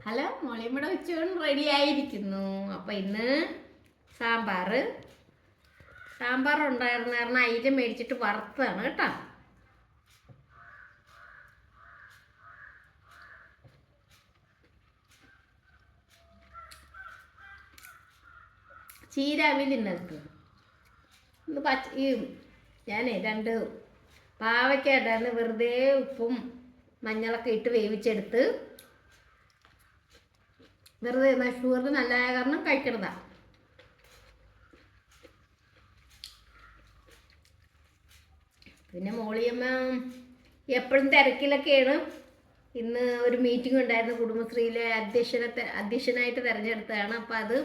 Hello, മുളയമ്മയുടെ ഉച്ചയൂണ് ready ആയിരിക്കുന്നു. അപ്പം ഇന്ന് സാമ്പാർ ഉണ്ടായിരുന്ന കാരണം അയില മേടിച്ചിട്ട് വറുത്തതാണ് കേട്ടോ. ചീരാവിൽ ഇന്നലത്ത് ഇന്ന് ഞാനേ 2 പാവയ്ക്ക ഇടാന്ന് വെറുതെ ഉപ്പും മഞ്ഞളൊക്കെ ഇട്ട് വേവിച്ചെടുത്ത് വെറുതെ ഷുഗറിന് നല്ലതായ കാരണം കഴിക്കണതാണ്. പിന്നെ മോളിയമ്മ എപ്പോഴും തിരക്കിലൊക്കെയാണ്. ഇന്ന് ഒരു മീറ്റിംഗ് ഉണ്ടായിരുന്നു, കുടുംബശ്രീയിലെ അധ്യക്ഷനായിട്ട് തിരഞ്ഞെടുത്തതാണ്. അപ്പോൾ അത്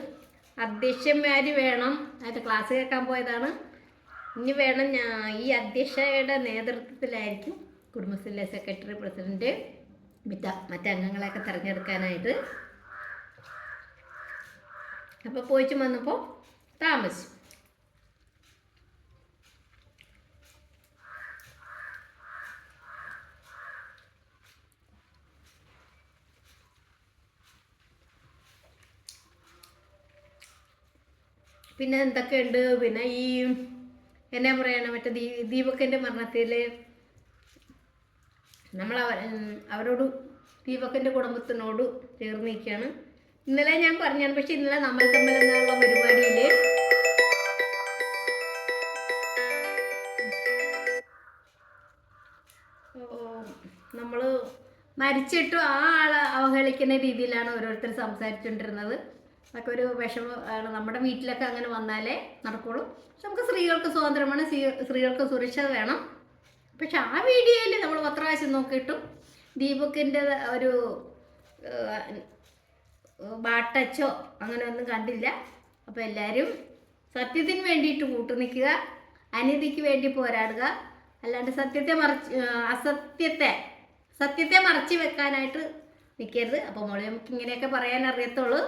അധ്യക്ഷന്മാർ വേണം, അതിൻ്റെ ക്ലാസ് കേൾക്കാൻ പോയതാണ്. ഇനി വേണം ഈ അധ്യക്ഷയുടെ നേതൃത്വത്തിലായിരിക്കും കുടുംബശ്രീയിലെ സെക്രട്ടറി, പ്രസിഡന്റ്, മറ്റംഗങ്ങളെയൊക്കെ തിരഞ്ഞെടുക്കാനായിട്ട്. അപ്പോൾ പോയിച്ചു വന്നപ്പോൾ താമസിച്ചു. പിന്നെ എന്തൊക്കെയുണ്ട്, പിന്നെ ഈ എന്നാ പറയണം, മറ്റേ ദീപക്കിൻ്റെ മരണത്തിൽ നമ്മൾ അവരോട് ദീപക്കിൻ്റെ കുടുംബത്തിനോട് ചേർന്ന് നിൽക്കുകയാണ്. ഇന്നലെ ഞാൻ പറഞ്ഞാണ്, പക്ഷെ ഇന്നലെ നമ്മൾ തമ്മിൽ എന്നുള്ള പരിപാടിയിൽ നമ്മൾ മരിച്ചിട്ടും ആ ആളെ അവഹേളിക്കുന്ന രീതിയിലാണ് ഓരോരുത്തർ സംസാരിച്ചുകൊണ്ടിരുന്നത്. അതൊക്കെ ഒരു വിഷമമാണ്. നമ്മുടെ വീട്ടിലൊക്കെ അങ്ങനെ വന്നാലേ നടക്കുള്ളൂ. പക്ഷെ നമുക്ക് സ്ത്രീകൾക്ക് സ്വാതന്ത്ര്യമാണ്, സ്ത്രീകൾക്ക് സുരക്ഷ വേണം. പക്ഷെ ആ വീഡിയോയിൽ നമ്മൾ 10 പ്രാവശ്യം നോക്കിയിട്ടും ദീപക്കിൻ്റെ ഒരു ബാട്ടച്ചോ അങ്ങനെ ഒന്നും കണ്ടില്ല. അപ്പോൾ എല്ലാവരും സത്യത്തിന് വേണ്ടിയിട്ട് കൂട്ടുനിൽക്കുക, അനീതിക്ക് വേണ്ടി പോരാടുക. അല്ലാണ്ട് സത്യത്തെ മറച്ചു വെക്കാനായിട്ട് നിൽക്കരുത്. അപ്പോൾ മോളിയമ്മക്ക് ഇങ്ങനെയൊക്കെ പറയാൻ അറിയത്തുള്ളൂ.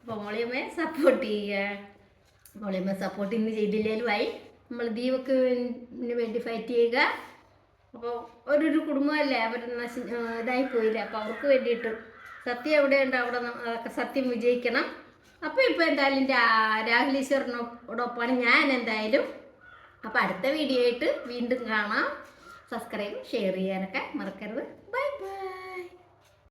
അപ്പോൾ മോളിയമ്മയെ സപ്പോർട്ട് ചെയ്യുക. മോളിയമ്മ സപ്പോർട്ട് ഇന്ന് ചെയ്തില്ലേലുമായി നമ്മൾ ദീപക്കിന് വേണ്ടി ഫൈറ്റ് ചെയ്യുക. അപ്പോൾ ഒരു കുടുംബമല്ലേ, അവർ ഇതായിപ്പോയില്ലേ. അപ്പോൾ അവർക്ക് വേണ്ടിയിട്ട് സത്യം എവിടെയുണ്ട് അവിടെ സത്യം വിജയിക്കണം. അപ്പോൾ ഇപ്പോൾ എന്തായാലും രാഹുൽ ഈശ്വറിനോടൊപ്പമാണ് ഞാൻ എന്തായാലും. അപ്പോൾ അടുത്ത വീഡിയോ ആയിട്ട് വീണ്ടും കാണാം. സബ്സ്ക്രൈബ് ഷെയർ ചെയ്യാനൊക്കെ മറക്കരുത്. Bye bye.